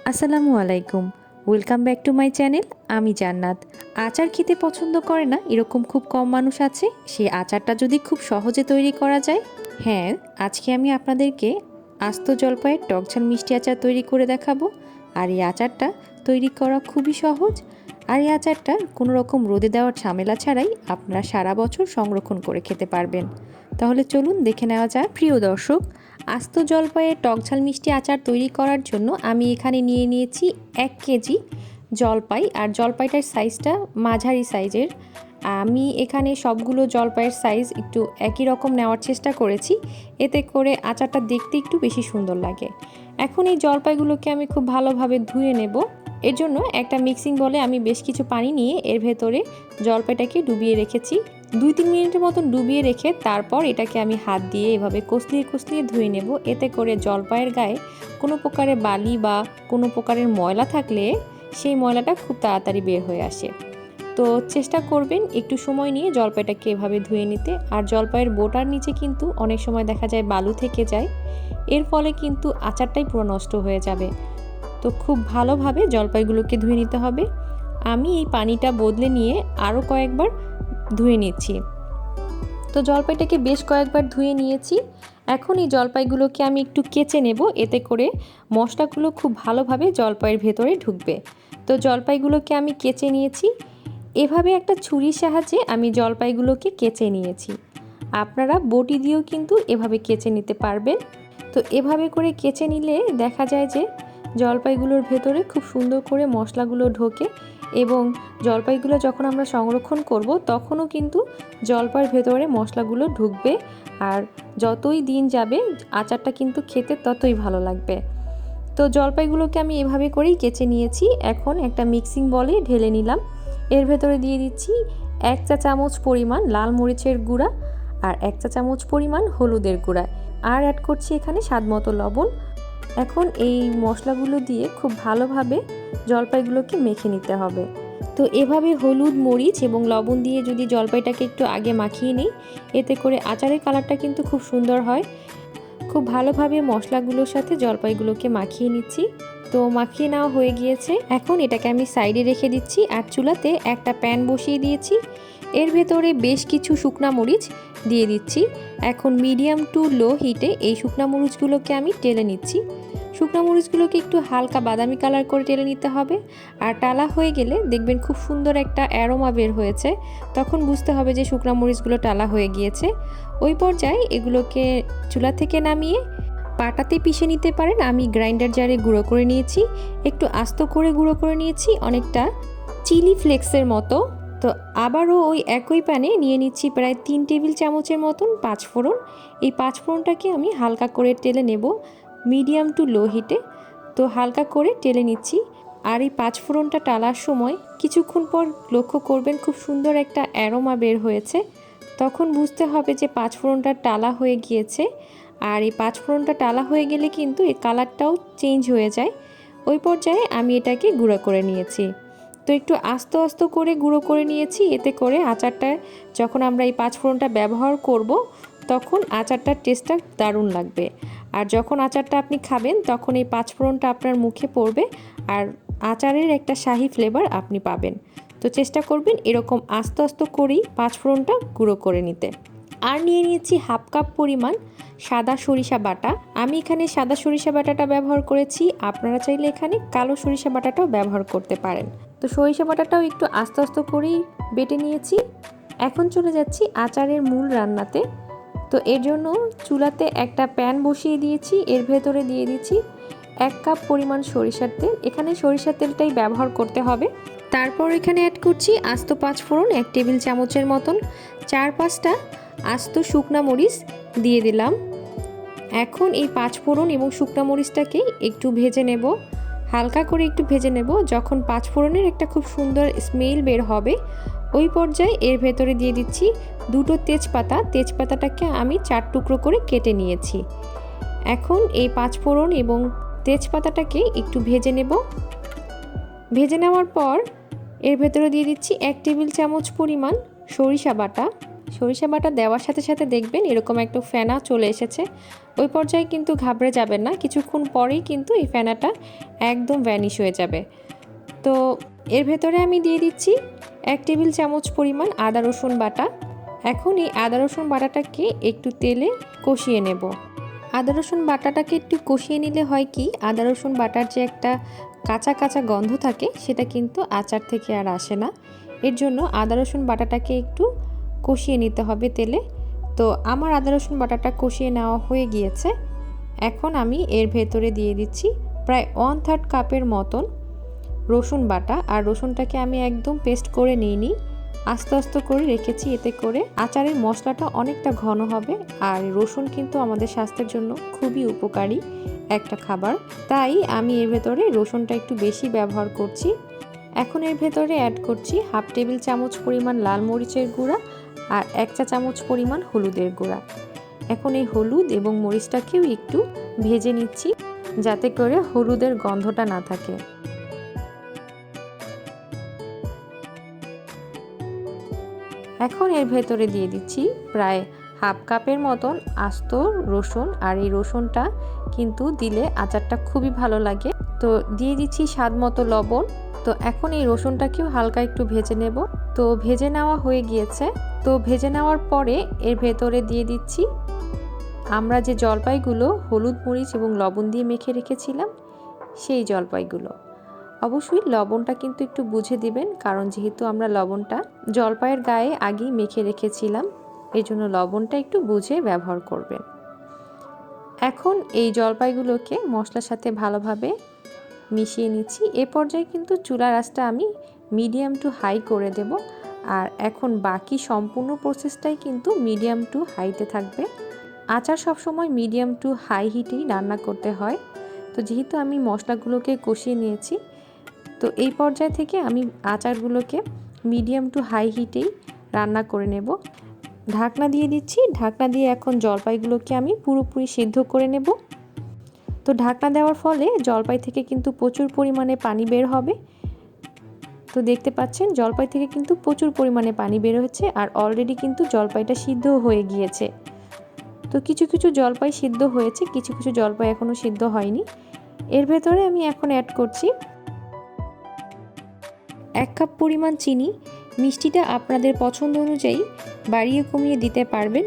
আসসালামু আলাইকুম, welcome back to my channel. আমি জান্নাত। আচার খেতে পছন্দ করে না এরকম খুব কম মানুষ আছে। সেই আচারটা যদি খুব সহজে তৈরি করা যায়, হ্যাঁ, আজকে আমি আপনাদেরকে আস্ত জলপাইয়ের টকঝাল মিষ্টি আচার তৈরি করে দেখাবো। আর এই আচারটা তৈরি করা খুবই সহজ। আর এই আচারটা কোনো রকম রোদে দেওয়ার ঝামেলা ছাড়াই আপনারা সারা বছর সংরক্ষণ করে খেতে পারবেন। তাহলে চলুন দেখে নেওয়া যাক। প্রিয় দর্শক, আস্ত জলপাইয়ের টকঝাল মিষ্টি আচার তৈরি করার জন্য আমি এখানে নিয়ে নিয়েছি 1 কেজি জলপাই। আর জলপাইটার সাইজটা মাঝারি সাইজের। আমি এখানে সবগুলো জলপাইয়ের সাইজ একটু একই রকম নেওয়ার চেষ্টা করেছি, এতে করে আচারটা দেখতে একটু বেশি সুন্দর লাগে। এখন এই জলপাইগুলোকে আমি খুব ভালোভাবে ধুয়ে নেব। এর জন্য একটা মিক্সিং বলে আমি বেশ কিছু পানি নিয়ে এর ভেতরে জলপাইটাকে ডুবিয়ে রেখেছি। 2-3 মিনিটের মতন ডুবিয়ে রেখে তারপর এটাকে আমি হাত দিয়ে এভাবে কষলিয়ে কষলিয়ে ধুয়ে নেব। এতে করে জলপাইয়ের গায়ে কোনো প্রকারের বালি বা কোনো প্রকারের ময়লা থাকলে সেই ময়লাটা খুব তাড়াতাড়ি বের হয়ে আসে। তো চেষ্টা করবেন একটু সময় নিয়ে জলপাইটাকে এভাবে ধুয়ে নিতে। আর জলপাইয়ের বোটার নিচে কিন্তু অনেক সময় দেখা যায় বালু থেকে যায়, এর ফলে কিন্তু আচারটাই পুরো নষ্ট হয়ে যাবে। তো খুব ভালোভাবে জলপাইগুলোকে ধুয়ে নিতে হবে। আমি এই পানিটা বদলে নিয়ে আরও কয়েকবার ধুয়ে নিচ্ছি। তো জলপাইটাকে বেশ কয়েকবার ধুয়ে নিয়েছি। এখন এই জলপাইগুলোকে আমি একটু কেচে নেব, এতে করে মশলাগুলো খুব ভালোভাবে জলপাইয়ের ভেতরে ঢুকবে। তো জলপাইগুলোকে আমি কেচে নিয়েছি। এভাবে একটা ছুরির সাহায্যে আমি জলপাইগুলোকে কেচে নিয়েছি। আপনারা বটি দিয়েও কিন্তু এভাবে কেচে নিতে পারবেন। তো এভাবে করে কেচে নিলে দেখা যায় যে জলপাইগুলোর ভেতরে খুব সুন্দর করে মশলাগুলো ঢোকে এবং জলপাইগুলো যখন আমরা সংরক্ষণ করব তখনও কিন্তু জলপাইয়ের ভেতরে মশলাগুলো ঢুকবে। আর যতই দিন যাবে আচারটা কিন্তু খেতে ততই ভালো লাগবে। তো জলপাইগুলোকে আমি এভাবে করেই কেচে নিয়েছি। এখন একটা মিক্সিং বলে ঢেলে নিলাম। এর ভেতরে দিয়ে দিচ্ছি 1 চা চামচ পরিমাণ লাল মরিচের গুঁড়া আর 1 চা চামচ পরিমাণ হলুদের গুঁড়া, আর অ্যাড করছি এখানে স্বাদমতো লবণ। এখন এই মশলাগুলো দিয়ে খুব ভালোভাবে জলপাইগুলোকে মেখে নিতে হবে। তো এভাবে হলুদ, মরিচ এবং লবণ দিয়ে যদি জলপাইটাকে একটু আগে মাখিয়ে নিই, এতে করে আচারের কালারটা কিন্তু খুব সুন্দর হয়। খুব ভালোভাবে মশলাগুলোর সাথে জলপাইগুলোকে মাখিয়ে নিচ্ছি। তো মাখিয়ে নেওয়া হয়ে গিয়েছে। এখন এটাকে আমি সাইডে রেখে দিচ্ছি। আর চুলাতে একটা প্যান বসিয়ে দিয়েছি। এর ভেতরে বেশ কিছু শুকনা মরিচ দিয়ে দিচ্ছি। এখন মিডিয়াম টু লো হিটে এই শুকনা মরিচগুলোকে আমি টেলে নিচ্ছি। শুকনো মরিচগুলোকে একটু হালকা বাদামি কালার করে টেলে নিতে হবে। আর টালা হয়ে গেলে দেখবেন খুব সুন্দর একটা অ্যারোমা বের হয়েছে, তখন বুঝতে হবে যে শুকনো মরিচগুলো টালা হয়ে গিয়েছে। ওই পর্যায়ে এগুলোকে চুলা থেকে নামিয়ে পাটাতে পিষে নিতে পারেন। আমি গ্রাইন্ডার জারে গুঁড়ো করে নিয়েছি, একটু আস্ত করে গুঁড়ো করে নিয়েছি, অনেকটা চিলি ফ্লেক্সের মতো। তো আবারও ওই একই প্যানে নিয়ে নিচ্ছি প্রায় 3 টেবিল চামচের মতন পাঁচফোড়ন। এই পাঁচফোড়নটাকে আমি হালকা করে টেলে নেব মিডিয়াম টু লো হিটে। তো হালকা করে টেলে নিচ্ছি। আর এই পাঁচফোড়নটা টালার সময় কিছুক্ষণ পর লক্ষ্য করবেন খুব সুন্দর একটা অ্যারোমা বের হয়েছে, তখন বুঝতে হবে যে পাঁচফোড়নটা টালা হয়ে গিয়েছে। আর এই পাঁচফোড়নটা টালা হয়ে গেলে কিন্তু এর কালারটাও চেঞ্জ হয়ে যায়। ওই পর্যায়ে আমি এটাকে গুঁড়ো করে নিয়েছি। তো একটু আস্তে আস্তে করে গুঁড়ো করে নিয়েছি, এতে করে আচারটা যখন আমরা এই পাঁচফোড়নটা ব্যবহার করব তখন আচারটার টেস্টটা দারুণ লাগবে। আর যখন আচারটা আপনি খাবেন তখন এই পাঁচফোড়নটা আপনার মুখে পড়বে আর আচারের একটা শাহি ফ্লেভার আপনি পাবেন। তো চেষ্টা করবেন এরকম আস্তে আস্তে করেই পাঁচফোড়নটা গুঁড়ো করে নিতে। আর নিয়ে নিয়েছি হাফ কাপ পরিমাণ সাদা সরিষা বাটা। আমি এখানে সাদা সরিষা বাটাটা ব্যবহার করেছি, আপনারা চাইলে এখানে কালো সরিষা বাটাটাও ব্যবহার করতে পারেন। তো সরিষা বাটাটাও একটু আস্তে আস্তে করেই বেটে নিয়েছি। এখন চলে যাচ্ছি আচারের মূল রান্নাতে। তো এর জন্য চুলাতে একটা প্যান বসিয়ে দিয়েছি। এর ভেতরে দিয়ে দিচ্ছি 1 কাপ পরিমাণ সরিষার তেল। এখানে সরিষার তেলটাই ব্যবহার করতে হবে। তারপর এখানে অ্যাড করছি আস্ত পাঁচফোড়ন 1 টেবিল চামচের মতন, 4-5টা আস্ত শুকনা মরিচ দিয়ে দিলাম। এখন এই পাঁচফোড়ন এবং শুকনা মরিচটাকে একটু ভেজে নেব, হালকা করে একটু ভেজে নেব। যখন পাঁচফোড়নের একটা খুব সুন্দর স্মেল বের হবে ওই পর্যায়ে এর ভেতরে দিয়ে দিচ্ছি 2টো তেজপাতা। তেজপাতাটাকে আমি 4 টুকরো করে কেটে নিয়েছি। এখন এই পাঁচফোড়ন এবং তেজপাতাটাকে একটু ভেজে নেব। ভেজে নেওয়ার পর এর ভেতরে দিয়ে দিচ্ছি 1 টেবিল চামচ পরিমাণ সরিষা বাটা। সরিষা বাটা দেওয়ার সাথে সাথে দেখবেন এরকম একটা ফেনা চলে এসেছে। ওই পর্যায়ে কিন্তু ঘাবড়ে যাবেন না, কিছুক্ষণ পরেই কিন্তু এই ফেনাটা একদম ভ্যানিশ হয়ে যাবে। তো এর ভেতরে আমি দিয়ে দিচ্ছি 1 টেবিল চামচ পরিমাণ আদা রসুন বাটা। এখন এই আদা রসুন বাটাটাকে একটু তেলে কষিয়ে নেব। আদা রসুন বাটাটাকে একটু কষিয়ে নিলে হয় কি, আদা রসুন বাটার যে একটা কাঁচা কাঁচা গন্ধ থাকে সেটা কিন্তু আচার থেকে আর আসে না। এর জন্য আদা রসুন বাটাটাকে একটু কষিয়ে নিতে হবে তেলে। তো আমার আদা রসুন বাটাটা কষিয়ে নেওয়া হয়ে গিয়েছে। এখন আমি এর ভেতরে দিয়ে দিচ্ছি প্রায় 1/3 কাপের মতন রসুন বাটা। আর রসুনটাকে আমি একদম পেস্ট করে নিইনি, আস্তে আস্তে করে রেখেছি, এতে করে আচারের মশলাটা অনেকটা ঘন হবে। আর রসুন কিন্তু আমাদের স্বাস্থ্যের জন্য খুবই উপকারী একটা খাবার, তাই আমি এর ভেতরে রসুনটা একটু বেশি ব্যবহার করছি। এখন এর ভেতরে অ্যাড করছি 1/2 টেবিল চামচ পরিমাণ লাল মরিচের গুঁড়া আর 1 চা চামচ পরিমাণ হলুদের গুঁড়া। এখন এই হলুদ এবং মরিচটাকেও একটু ভেজে নিচ্ছি, যাতে করে হলুদের গন্ধটা না থাকে। এখন এর ভেতরে দিয়ে দিচ্ছি প্রায় 1/2 কাপের মতন আস্ত রসুন। আর এই রসুনটা কিন্তু দিলে আচারটা খুবই ভালো লাগে। তো দিয়ে দিচ্ছি স্বাদ মতো লবণ। তো এখন এই রসুনটাকেও হালকা একটু ভেজে নেব। তো ভেজে নেওয়া হয়ে গিয়েছে। তো ভেজে নেওয়ার পরে এর ভেতরে দিয়ে দিচ্ছি আমরা যে জলপাইগুলো হলুদ মরিচ এবং লবণ দিয়ে মেখে রেখেছিলাম সেই জলপাইগুলো। অবশ্যই লবণটা কিন্তু একটু বুঝে দিবেন, কারণ যেহেতু আমরা লবণটা জলপাইয়ের গায়ে আগেই মেখে রেখেছিলাম, এই জন্য লবণটা একটু বুঝে ব্যবহার করবেন। এখন এই জলপাইগুলোকে মশলার সাথে ভালোভাবে মিশিয়ে নিচ্ছি। এ পর্যায়ে কিন্তু চুলার আঁচটা আমি মিডিয়াম টু হাই করে দেব। আর এখন বাকি সম্পূর্ণ প্রসেসটাই কিন্তু মিডিয়াম টু হাইতে থাকবে। আচার সবসময় মিডিয়াম টু হাই হিটেই রান্না করতে হয়। তো যেহেতু আমি মশলাগুলোকে কষিয়ে নিয়েছি, তো এই পর্যায় থেকে আমি আচারগুলোকে মিডিয়াম টু হাই হিটেই রান্না করে নেব। ঢাকনা দিয়ে দিচ্ছি। ঢাকনা দিয়ে এখন জলপাইগুলোকে আমি পুরোপুরি সিদ্ধ করে নেব। তো ঢাকনা দেওয়ার ফলে জলপাই থেকে কিন্তু প্রচুর পরিমাণে পানি বের হবে। তো দেখতে পাচ্ছেন জলপাই থেকে কিন্তু প্রচুর পরিমাণে পানি বের হচ্ছে, আর অলরেডি কিন্তু জলপাইটা সিদ্ধ হয়ে গিয়েছে। তো কিছু কিছু জলপাই সিদ্ধ হয়েছে, কিছু কিছু জলপাই এখনও সিদ্ধ হয়নি। এর ভেতরে আমি এখন অ্যাড করছি 1 কাপ পরিমাণ চিনি। মিষ্টিটা আপনাদের পছন্দ অনুযায়ী বাড়িয়ে কমিয়ে দিতে পারবেন।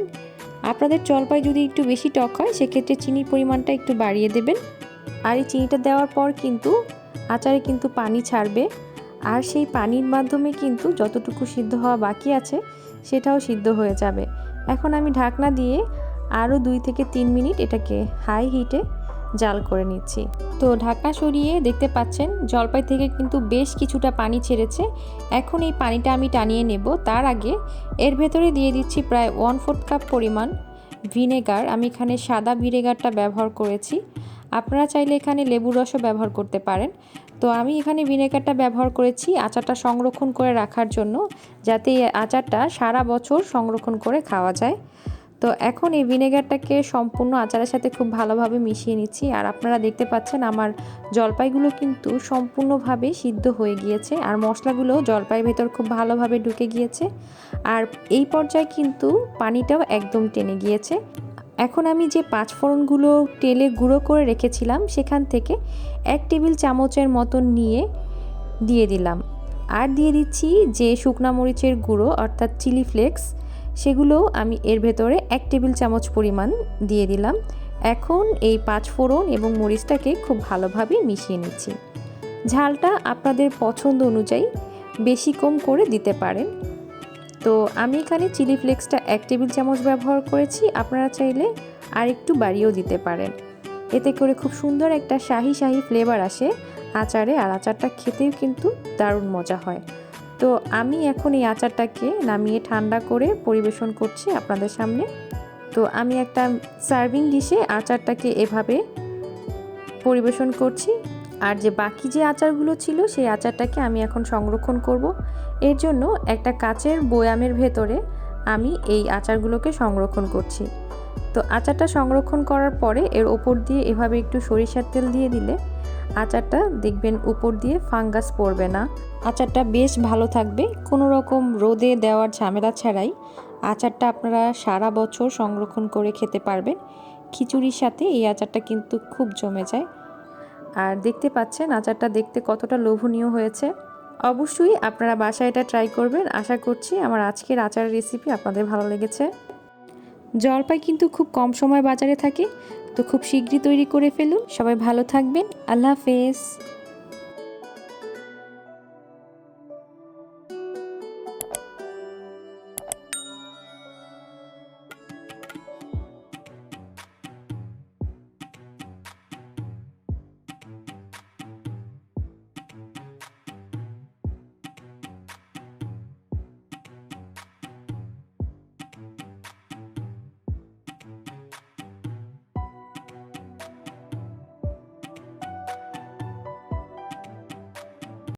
আপনাদের জলপাই যদি একটু বেশি টক হয় সেক্ষেত্রে চিনির পরিমাণটা একটু বাড়িয়ে দেবেন। আর এই চিনিটা দেওয়ার পর কিন্তু আচারে কিন্তু পানি ছাড়বে, আর সেই পানির মাধ্যমে কিন্তু যতটুকু সিদ্ধ হওয়া বাকি আছে সেটাও সিদ্ধ হয়ে যাবে। এখন আমি ঢাকনা দিয়ে আরও 2 থেকে 3 মিনিট এটাকে হাই হিটে জাল করে নিচ্ছি। তো ঢাকনা সরিয়ে দেখতে পাচ্ছেন জলপাই থেকে কিন্তু বেশ কিছুটা পানি ছেড়েছে। এখন এই পানিটা আমি টানিয়ে নেব। তার আগে এর ভেতরে দিয়ে দিচ্ছি প্রায় 1/4 কাপ পরিমাণ ভিনেগার। আমি এখানে সাদা ভিনেগারটা ব্যবহার করেছি, আপনারা চাইলে এখানে লেবুর রসও ব্যবহার করতে পারেন। তো আমি এখানে ভিনেগারটা ব্যবহার করেছি আচারটা সংরক্ষণ করে রাখার জন্য, যাতে এই আচারটা সারা বছর সংরক্ষণ করে খাওয়া যায়। তো এখন এই ভিনেগারটাকে সম্পূর্ণ আচারের সাথে খুব ভালোভাবে মিশিয়ে নিচ্ছি। আর আপনারা দেখতে পাচ্ছেন আমার জলপাইগুলো কিন্তু সম্পূর্ণভাবে সিদ্ধ হয়ে গিয়েছে, আর মশলাগুলো জলপাইয়ের ভেতর খুব ভালোভাবে ঢুকে গিয়েছে। আর এই পর্যায়ে কিন্তু পানিটাও একদম টেনে গিয়েছে। এখন আমি যে 5 ফোড়নগুলো তেলে গুঁড়ো করে রেখেছিলাম সেখান থেকে 1 টেবিল চামচের মতন নিয়ে দিয়ে দিলাম। আর দিয়ে দিচ্ছি যে শুকনা মরিচের গুঁড়ো অর্থাৎ চিলি ফ্লেক্স, সেগুলো আমি এর ভেতরে 1 টেবিল চামচ পরিমাণ দিয়ে দিলাম। এখন এই 5 ফোড়ন এবং মরিচটাকে খুব ভালোভাবে মিশিয়ে নিচ্ছি। ঝালটা আপনাদের পছন্দ অনুযায়ী বেশি কম করে দিতে পারেন। তো আমি এখানে চিলি ফ্লেক্সটা 1 টেবিল চামচ ব্যবহার করেছি, আপনারা চাইলে আর একটু বাড়িয়েও দিতে পারেন। এতে করে খুব সুন্দর একটা শাহি শাহি ফ্লেভার আসে আচারে, আর আচারটা খেতেও কিন্তু দারুণ মজা হয়। তো আমি এখন এই আচারটাকে নামিয়ে ঠান্ডা করে পরিবেশন করছি আপনাদের সামনে। তো আমি একটা সার্ভিং ডিশে আচারটাকে এভাবে পরিবেশন করছি। আর যে বাকি যে আচারগুলো ছিল সেই আচারটাকে আমি এখন সংরক্ষণ করব। এর জন্য একটা কাচের বয়ামের ভেতরে আমি এই আচারগুলোকে সংরক্ষণ করছি। তো আচারটা সংরক্ষণ করার পরে এর ওপর দিয়ে এভাবে একটু সরিষার তেল দিয়ে দিলে আচারটা দেখবেন উপর দিয়ে ফাঙ্গাস পড়বে না। আচারটা বেশ ভালো থাকবে, কোনো রকম রোদে দেওয়ার ঝামেলা ছাড়াই আচারটা আপনারা সারা বছর সংরক্ষণ করে খেতে পারবেন। খিচুড়ির সাথে এই আচারটা কিন্তু খুব জমে যায়। আর দেখতে পাচ্ছেন আচারটা দেখতে কতটা লোভনীয় হয়েছে। অবশ্যই আপনারা বাসায় এটা ট্রাই করবেন। আশা করছি আমার আজকের আচারের রেসিপি আপনাদের ভালো লেগেছে। জলপাই কিন্তু খুব কম সময় বাজারে থাকে, তো খুব শীঘ্রই তৈরি করে ফেলুন। সবাই ভালো থাকবেন। আল্লাহ হাফেজ।